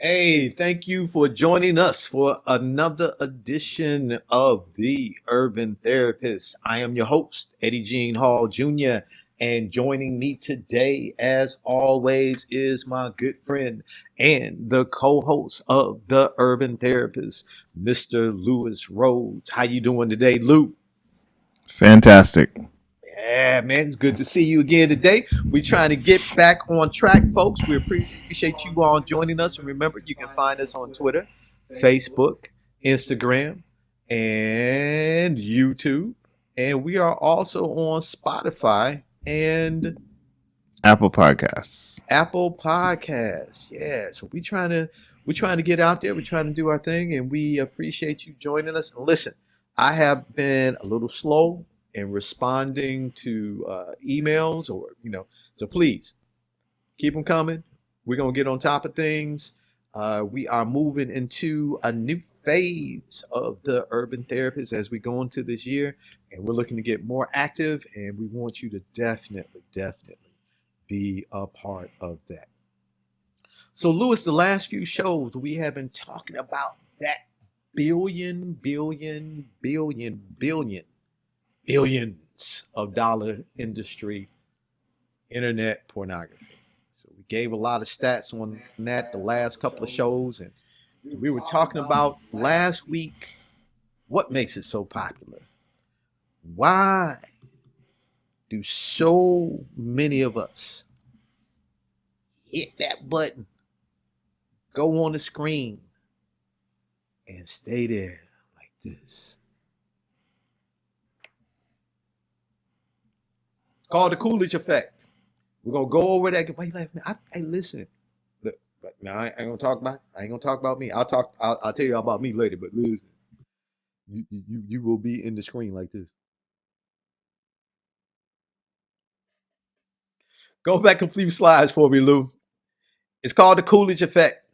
Hey, thank you for joining us for another edition of The Urban Therapist. I am your host, Eddie Jean Hall Jr., and joining me today, as always, is my good friend and the co-host of The Urban Therapist, Mr. Lewis Rhodes. How you doing today, Lou? Fantastic. Yeah, man, it's good to see you again today. We're trying to get back on track, folks. We appreciate you all joining us. And remember, you can find us on Twitter, Facebook, Instagram, and YouTube. And we are also on Spotify and Apple Podcasts. Apple Podcasts. Yeah, so we're trying to get out there. We're trying to do our thing, and we appreciate you joining us. And listen, I have been a little slow in responding to emails, or so please keep them coming. We're gonna get on top of things. We are moving into a new phase of the urban therapist as we go into this year, and we're looking to get more active. And we want you to definitely be a part of that. So, Lewis, the last few shows we have been talking about that billions of dollar industry, internet pornography. So we gave a lot of stats on that the last couple of shows, and we were talking about last week what makes it so popular. Why do so many of us hit that button, go on the screen, and stay there like this? It's called the Coolidge effect. We're gonna go over that. Why you laughing? Hey, listen. Look, but now I ain't gonna talk about. I ain't gonna talk about me. I'll tell you about me later. But listen, you will be in the screen like this. Go back a few slides for me, Lou. It's called the Coolidge effect,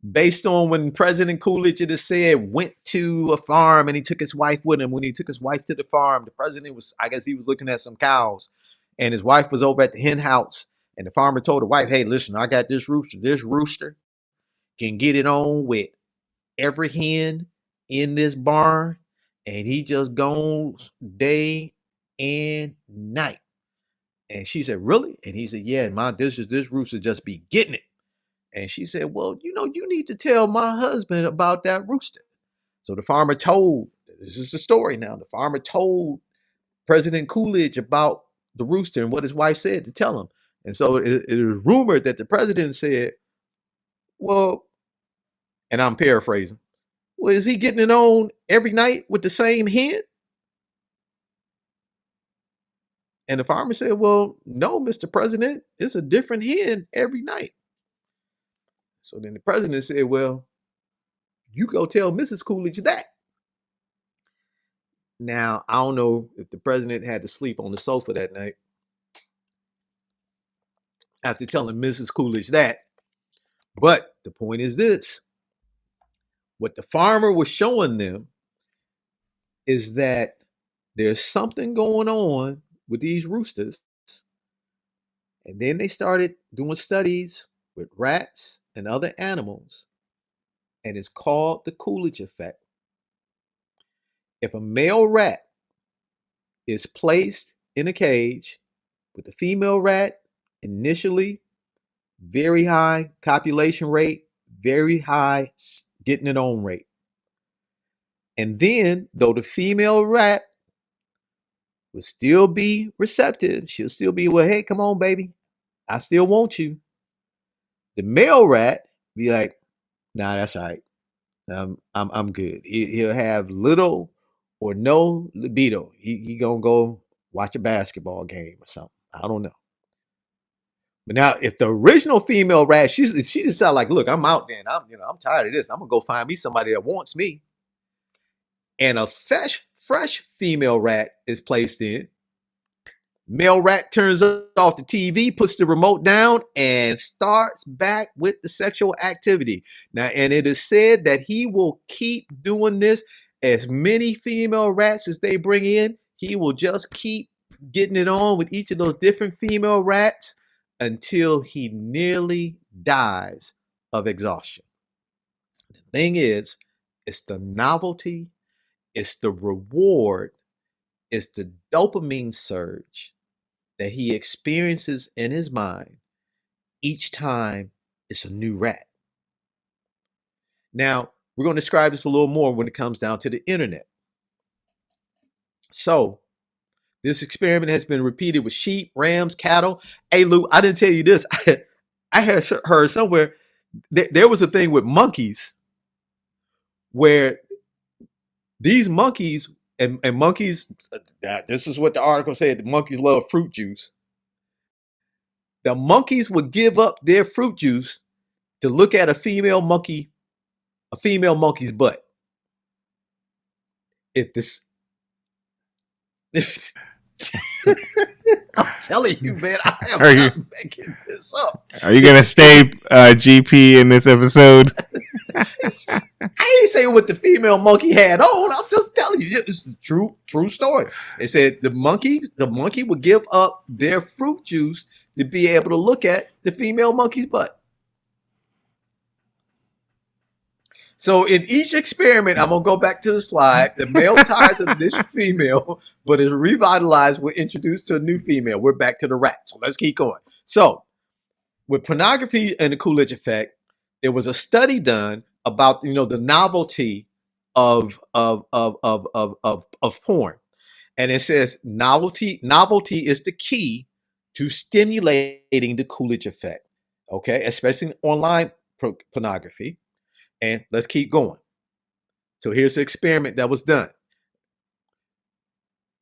based on when President Coolidge, it is said, went to a farm and he took his wife with him. When he took his wife to the farm, the president was, I guess, he was looking at some cows, and his wife was over at the hen house. And the farmer told the wife, "Hey, listen, I got this rooster. This rooster can get it on with every hen in this barn, and he just goes day and night." And she said, "Really?" And he said, "Yeah, and this rooster just be getting it." And she said, "Well, you need to tell my husband about that rooster." So the farmer told, this is the story now. The farmer told President Coolidge about the rooster and what his wife said to tell him. And so it is rumored that the president said, "Well," and I'm paraphrasing, "well, is he getting it on every night with the same hen?" And the farmer said, "Well, no, Mr. President, it's a different hen every night." So then the president said, "Well, you go tell Mrs. Coolidge that." Now, I don't know if the president had to sleep on the sofa that night after telling Mrs. Coolidge that. But the point is this: what the farmer was showing them is that there's something going on with these roosters. And then they started doing studies with rats and other animals, and it's called the Coolidge effect. If a male rat is placed in a cage with a female rat, initially very high copulation rate, very high getting it on rate. And then, though the female rat will still be receptive, she'll still be, "Well, hey, come on, baby, I still want you." The male rat be like, "Nah, that's all right. I'm good." He'll have little or no libido. He gonna go watch a basketball game or something. I don't know. But now, if the original female rat, she just sound like, "Look, I'm out there. And I'm tired of this. I'm gonna go find me somebody that wants me." And a fresh female rat is placed in. Male rat turns off the TV, puts the remote down, and starts back with the sexual activity. Now, and it is said that he will keep doing this. As many female rats as they bring in, he will just keep getting it on with each of those different female rats until he nearly dies of exhaustion. thing is, it's the novelty, it's the reward, it's the dopamine surge that he experiences in his mind each time it's a new rat. Now, we're going to describe this a little more when it comes down to the internet. So, this experiment has been repeated with sheep, rams, cattle. Hey, Lou, I didn't tell you this. I had heard somewhere there was a thing with monkeys where these monkeys and monkeys, this is what the article said, the monkeys love fruit juice. The monkeys would give up their fruit juice to look at a female monkey's butt. If this, I'm telling you, man, I am not making this up. Are you gonna stay GP in this episode? I ain't saying what the female monkey had on. I'm just telling you, this is a true story. It said the monkey would give up their fruit juice to be able to look at the female monkey's butt. So in each experiment, I'm gonna go back to the slide. The male tires of this female, but is revitalized. We're introduced to a new female. We're back to the rat. So let's keep going. So with pornography and the Coolidge effect, there was a study done about the novelty of porn, and it says novelty is the key to stimulating the Coolidge effect. Okay, especially in online pornography. And let's keep going. So here's the experiment that was done.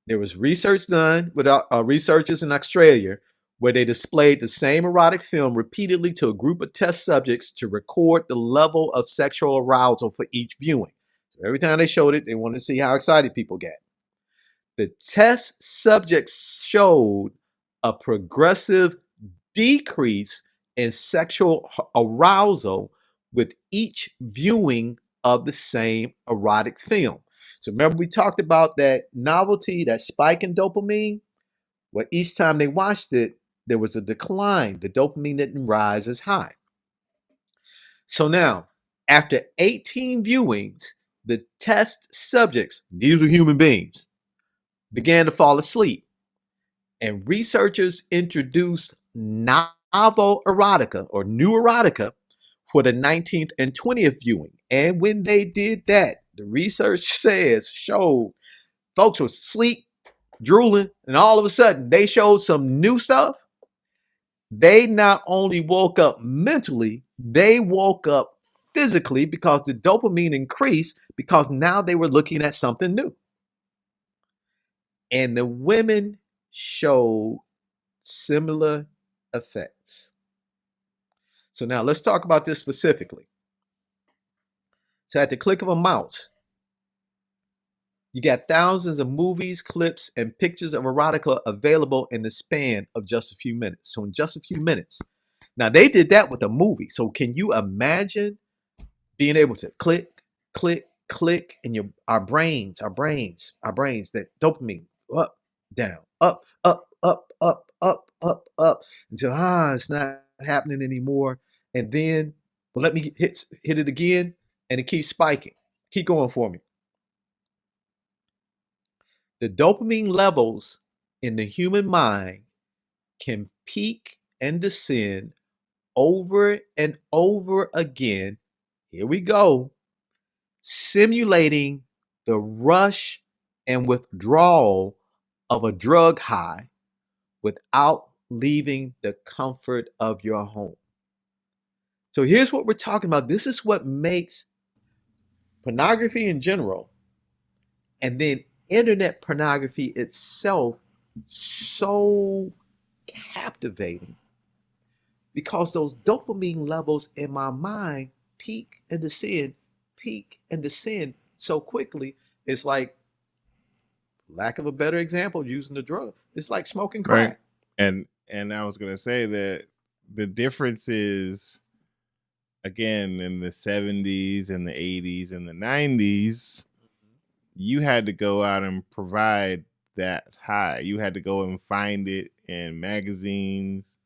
There was research done with researchers in Australia where they displayed the same erotic film repeatedly to a group of test subjects to record the level of sexual arousal for each viewing. So every time they showed it, they wanted to see how excited people get. The test subjects showed a progressive decrease in sexual arousal with each viewing of the same erotic film. So remember we talked about that novelty, that spike in dopamine? Well, each time they watched it, there was a decline. The dopamine didn't rise as high. So now, after 18 viewings, the test subjects, these were human beings, began to fall asleep. And researchers introduced novel erotica or new erotica for the 19th and 20th viewing. And when they did that, the research showed folks were asleep, drooling, and all of a sudden they showed some new stuff. They not only woke up mentally, they woke up physically because the dopamine increased because now they were looking at something new. And the women showed similar effects. So now let's talk about this specifically. So at the click of a mouse, you got thousands of movies, clips, and pictures of erotica available in the span of just a few minutes. So in just a few minutes. Now they did that with a movie. So can you imagine being able to click, click, click, and our brains, that dopamine, up, down, up, up, up, up, up, up, up, until it's not happening anymore. And then, well, let me hit it again, and it keeps spiking. Keep going for me. The dopamine levels in the human mind can peak and descend over and over again. Here we go. Simulating the rush and withdrawal of a drug high without leaving the comfort of your home. So here's what we're talking about. This is what makes pornography in general, and then internet pornography itself, so captivating, because those dopamine levels in my mind peak and descend so quickly. It's like, lack of a better example, using the drug, it's like smoking crack. Right. And I was gonna say that the difference is, again, in the 70s and the 80s and the 90s, you had to go out and provide that high. You had to go and find it in magazines,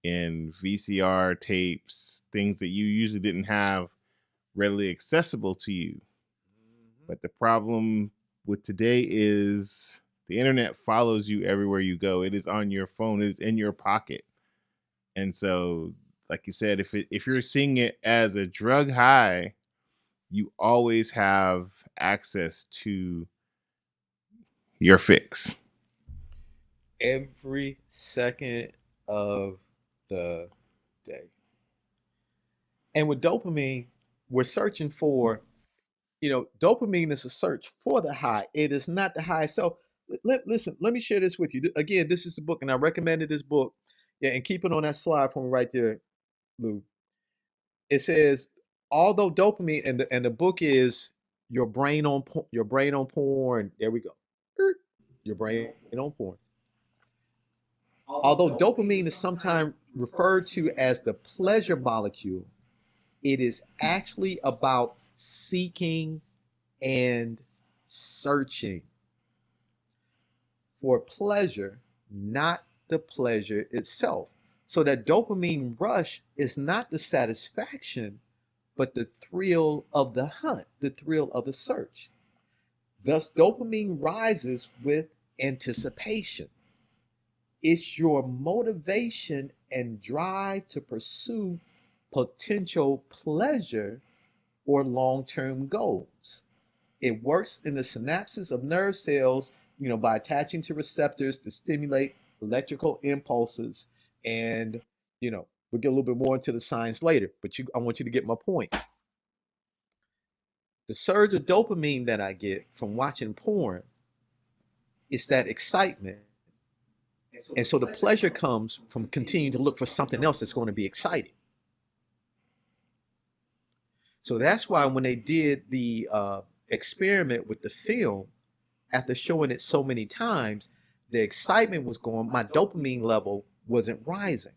in VCR tapes, things that you usually didn't have readily accessible to you. But the problem with today is the internet follows you everywhere you go. It is on your phone, it is in your pocket. And so, like you said, if you're seeing it as a drug high, you always have access to your fix. Every second of the day. And with dopamine, we're searching for, dopamine is a search for the high. It is not the high. So listen, let me share this with you. Again, this is a book, and I recommended this book. Yeah, and keep it on that slide for me right there, Lou. It says, although dopamine, and the book is your brain on porn. There we go. Your brain on porn. Although dopamine is sometimes referred to as the pleasure molecule, it is actually about seeking and searching for pleasure, not the pleasure itself. So that dopamine rush is not the satisfaction, but the thrill of the hunt, the thrill of the search. Thus, dopamine rises with anticipation. It's your motivation and drive to pursue potential pleasure or long term goals. It works in the synapses of nerve cells, by attaching to receptors to stimulate electrical impulses. And, we'll get a little bit more into the science later, but I want you to get my point. The surge of dopamine that I get from watching porn is that excitement. And so the pleasure comes from continuing to look for something else that's going to be exciting. So that's why when they did the experiment with the film, after showing it so many times, the excitement was going, my dopamine level wasn't rising.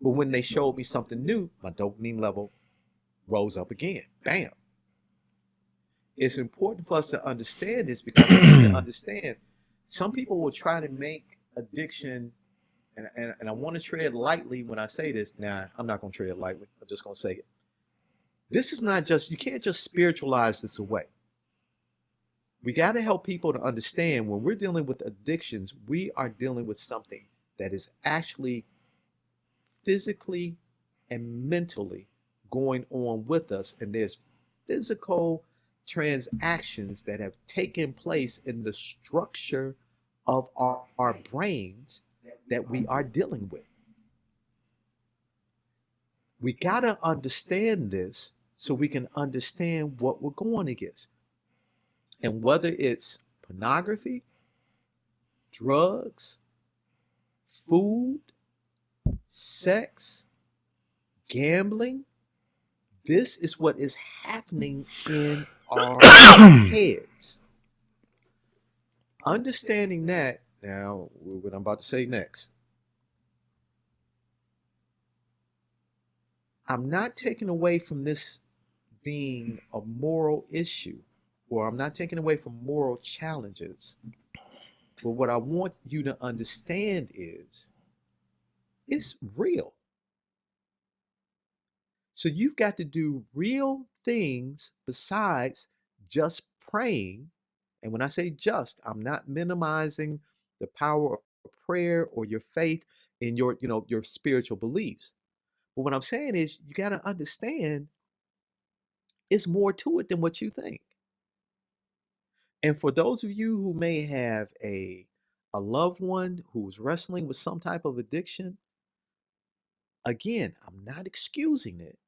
But when they showed me something new, my dopamine level rose up again. Bam. It's important for us to understand this, because we need to understand some people will try to make addiction, and I want to tread lightly when I say this. Nah, I'm not going to tread lightly. I'm just going to say it. This is not just, you can't just spiritualize this away. We got to help people to understand when we're dealing with addictions, we are dealing with something that is actually physically and mentally going on with us. And there's physical transactions that have taken place in the structure of our brains that we are dealing with. We got to understand this so we can understand what we're going against. And whether it's pornography, drugs, food, sex, gambling, this is what is happening in our heads. Understanding that, now, what I'm about to say next, I'm not taking away from this being a moral issue, or I'm not taking away from moral challenges. But what I want you to understand is it's real. So you've got to do real things besides just praying. And when I say just, I'm not minimizing the power of prayer or your faith in your spiritual beliefs. But what I'm saying is you got to understand it's more to it than what you think. And for those of you who may have a loved one who's wrestling with some type of addiction, again, I'm not excusing it,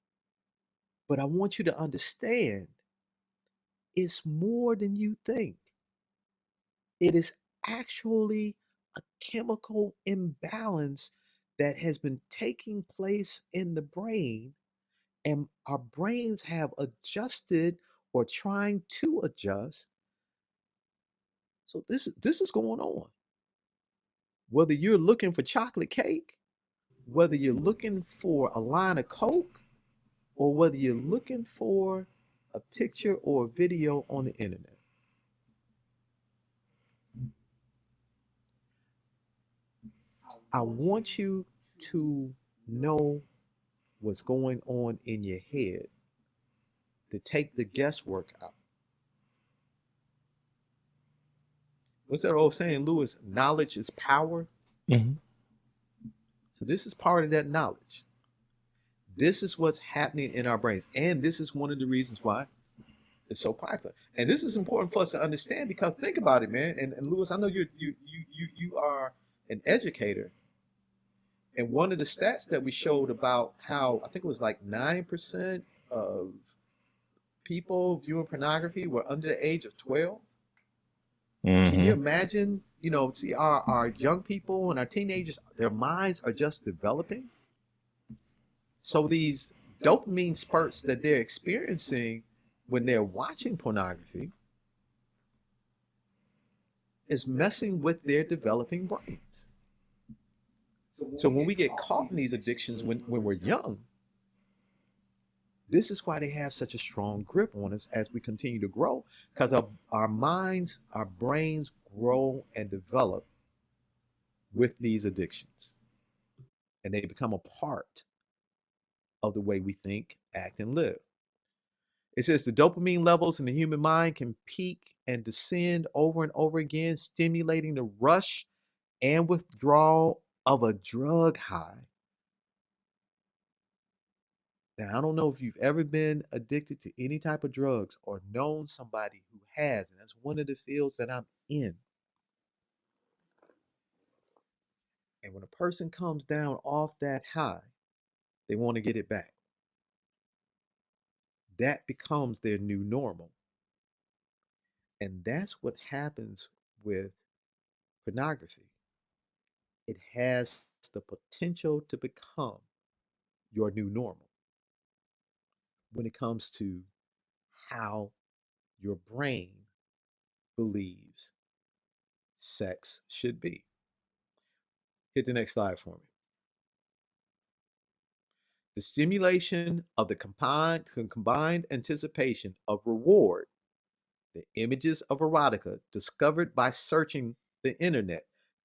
but I want you to understand it's more than you think. It is actually a chemical imbalance that has been taking place in the brain, and our brains have adjusted or trying to adjust. So this is going on. Whether you're looking for chocolate cake, whether you're looking for a line of Coke, or whether you're looking for a picture or a video on the internet. I want you to know what's going on in your head, to take the guesswork out. What's that old saying, Lewis? Knowledge is power. Mm-hmm. So this is part of that knowledge. This is what's happening in our brains. And this is one of the reasons why it's so popular. And this is important for us to understand, because think about it, man. And Lewis, I know you are an educator. And one of the stats that we showed about how I think it was like 9% of people viewing pornography were under the age of 12. Can you Mm-hmm. imagine, see our young people and our teenagers, their minds are just developing. So these dopamine spurts that they're experiencing when they're watching pornography is messing with their developing brains. So when we get caught in these addictions when we're young, this is why they have such a strong grip on us as we continue to grow, because our minds, our brains grow and develop with these addictions. And they become a part of the way we think, act, and live. It says the dopamine levels in the human mind can peak and descend over and over again, stimulating the rush and withdrawal of a drug high. Now, I don't know if you've ever been addicted to any type of drugs or known somebody who has, and that's one of the fields that I'm in. And when a person comes down off that high, they want to get it back. That becomes their new normal. And that's what happens with pornography. It has the potential to become your new normal when it comes to how your brain believes sex should be. Hit the next slide for me. The stimulation of the combined anticipation of reward, the images of erotica discovered by searching the internet.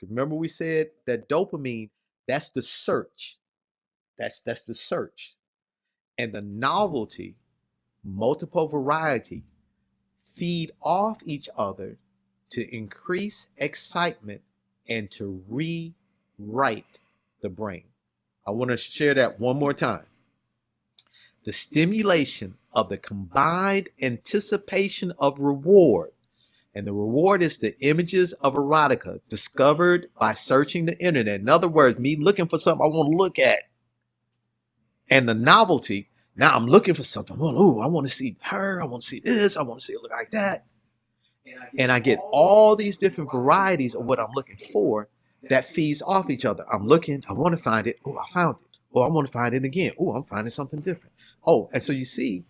Remember, we said that dopamine, that's the search. That's the search. And the novelty, multiple variety, feed off each other to increase excitement and to rewrite the brain. I want to share that one more time. The stimulation of the combined anticipation of reward, and the reward is the images of erotica discovered by searching the internet. In other words, me looking for something I want to look at. And the novelty, now I'm looking for something. Well, oh, I want to see her. I want to see this. I want to see it look like that. And I get all these different varieties of what I'm looking for that feeds off each other. I'm looking, I want to find it. Oh, I found it. Oh, I want to find it again. Oh, I'm finding something different. Oh, and so you see,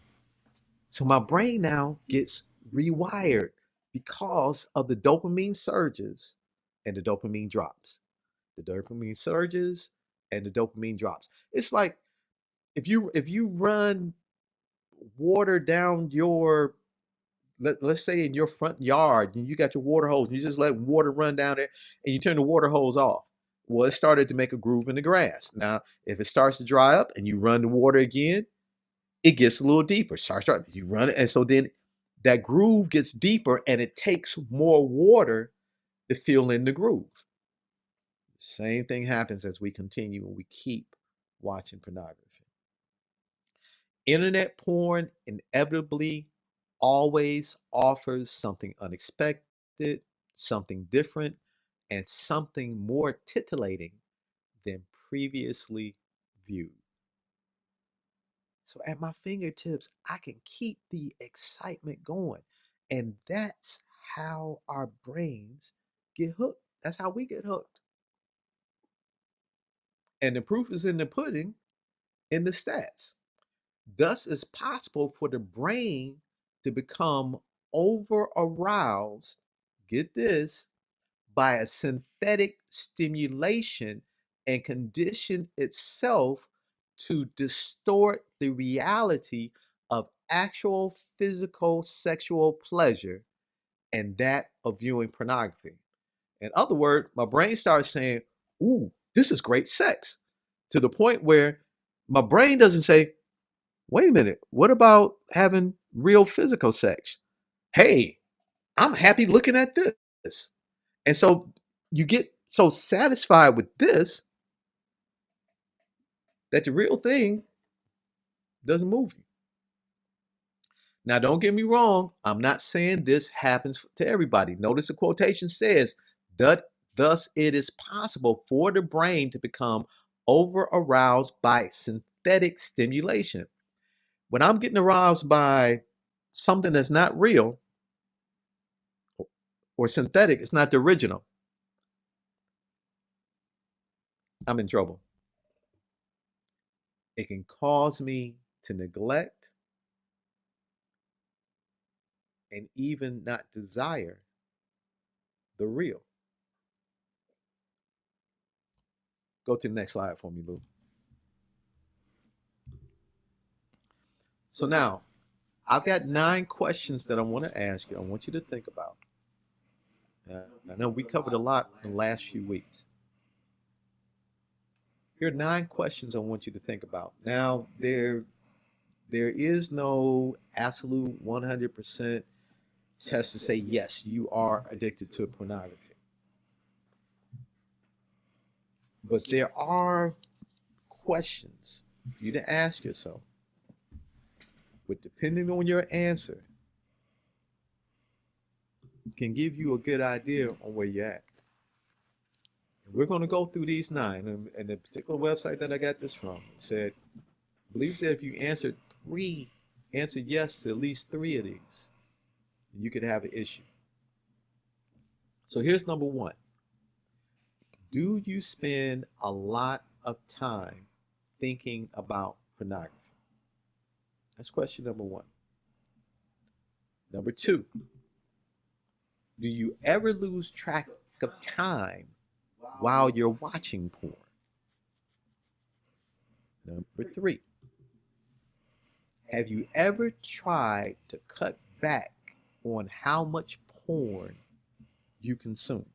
so my brain now gets rewired because of the dopamine surges and the dopamine drops. The dopamine surges and the dopamine drops. It's like if you run water down your, let's say in your front yard, and you got your water hose, and you just let water run down there, and you turn the water hose off. Well, it started to make a groove in the grass. Now, if it starts to dry up and you run the water again, it gets a little deeper. Starts dry, you run it, and so then that groove gets deeper, and it takes more water to fill in the groove. Same thing happens as we continue and we keep watching pornography. Internet porn inevitably always offers something unexpected, something different, and something more titillating than previously viewed. So at my fingertips, I can keep the excitement going. And that's how our brains get hooked. That's how we get hooked. And the proof is in the pudding, in the stats. Thus, it's possible for the brain to become over aroused, get this, by a synthetic stimulation and condition itself to distort the reality of actual physical sexual pleasure and that of viewing pornography. In other words, my brain starts saying, ooh, this is great sex, to the point where my brain doesn't say, Wait a minute. What about having real physical sex? Hey, I'm happy looking at this. And so you get so satisfied with this that the real thing doesn't move you. Now, don't get me wrong. I'm not saying this happens to everybody. Notice the quotation says that thus it is possible for the brain to become over aroused by synthetic stimulation. When I'm getting aroused by something that's not real or synthetic, it's not the original, I'm in trouble. It can cause me to neglect and even not desire the real. Go to the next slide for me, Lou. So now I've got 9 questions that I want to ask you. I want you to think about. I know we covered a lot in the last few weeks. Here are 9 questions I want you to think about. Now, there is no absolute 100% test to say, yes, you are addicted to pornography. But there are questions for you to ask yourself. But depending on your answer, can give you a good idea on where you're at. And we're going to go through these 9. And the particular website that I got this from said, I believe it said if you answered yes to at least 3 of these, you could have an issue. So here's number 1. Do you spend a lot of time thinking about pornography? That's question number 1. Number 2, do you ever lose track of time while you're watching porn? Number 3, have you ever tried to cut back on how much porn you consume?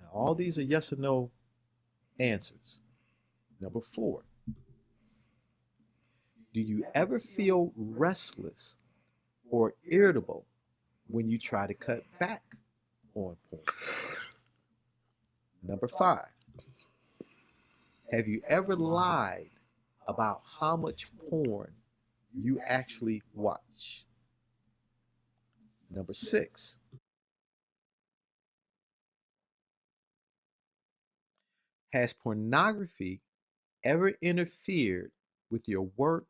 Now, all these are yes or no answers. Number 4, do you ever feel restless or irritable when you try to cut back on porn? Number 5, have you ever lied about how much porn you actually watch? Number 6, has pornography ever interfered with your work,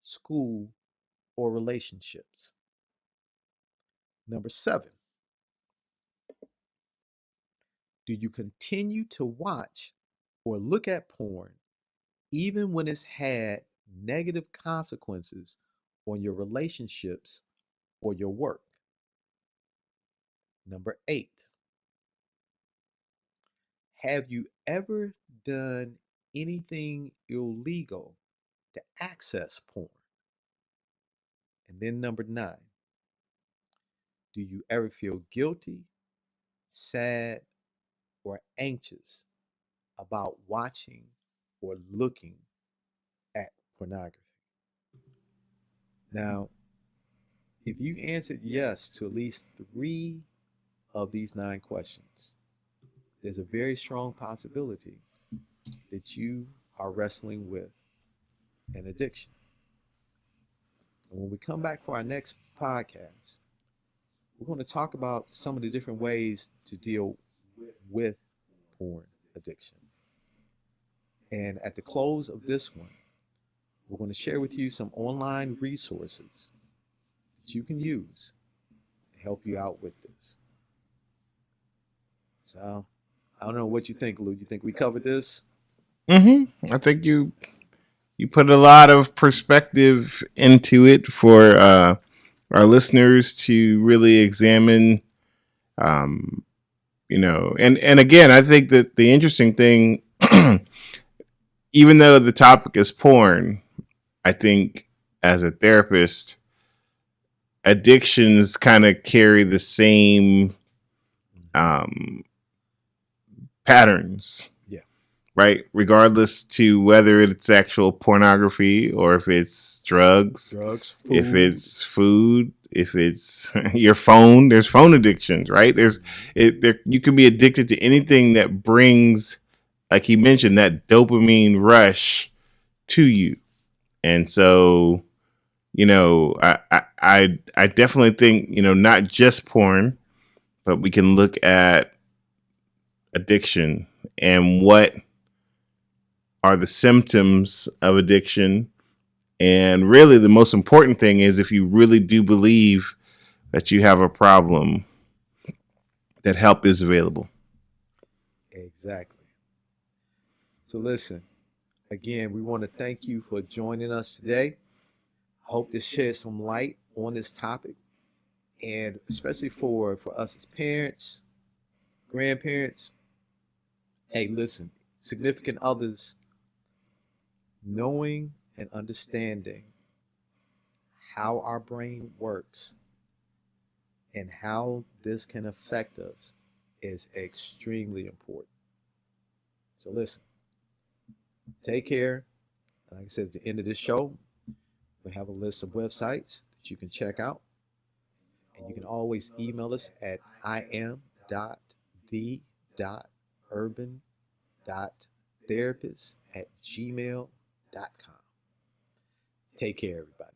school, or relationships? Number 7, do you continue to watch or look at porn even when it's had negative consequences on your relationships or your work? Number 8, have you ever done anything illegal to access porn? And then number 9, do you ever feel guilty, sad, or anxious about watching or looking at pornography? Now, if you answered yes to at least 3 of these 9 questions, there's a very strong possibility that you are wrestling with an addiction. And when we come back for our next podcast, we're going to talk about some of the different ways to deal with porn addiction. And at the close of this one, we're going to share with you some online resources that you can use to help you out with this. So, I don't know what you think, Lou. You think we covered this? I think you put a lot of perspective into it for our listeners to really examine. And again, I think that the interesting thing, even though the topic is porn, I think as a therapist, addictions kind of carry the same patterns. Yeah. right? Regardless to whether it's actual pornography or if it's drugs, if it's food, if it's your phone. There's phone addictions, right? You can be addicted to anything that brings, like he mentioned, that dopamine rush to you. And so, I definitely think, not just porn, but we can look at addiction and what are the symptoms of addiction. And really, the most important thing is if you really do believe that you have a problem, that help is available. Exactly. So listen, again, we want to thank you for joining us today. Hope to shed some light on this topic, and especially for us as parents, grandparents. Hey, listen, significant others, knowing and understanding how our brain works and how this can affect us is extremely important. So listen, take care. Like I said, at the end of this show, we have a list of websites that you can check out. And you can always email us at im.the.urban.therapist@gmail.com. Take care, everybody.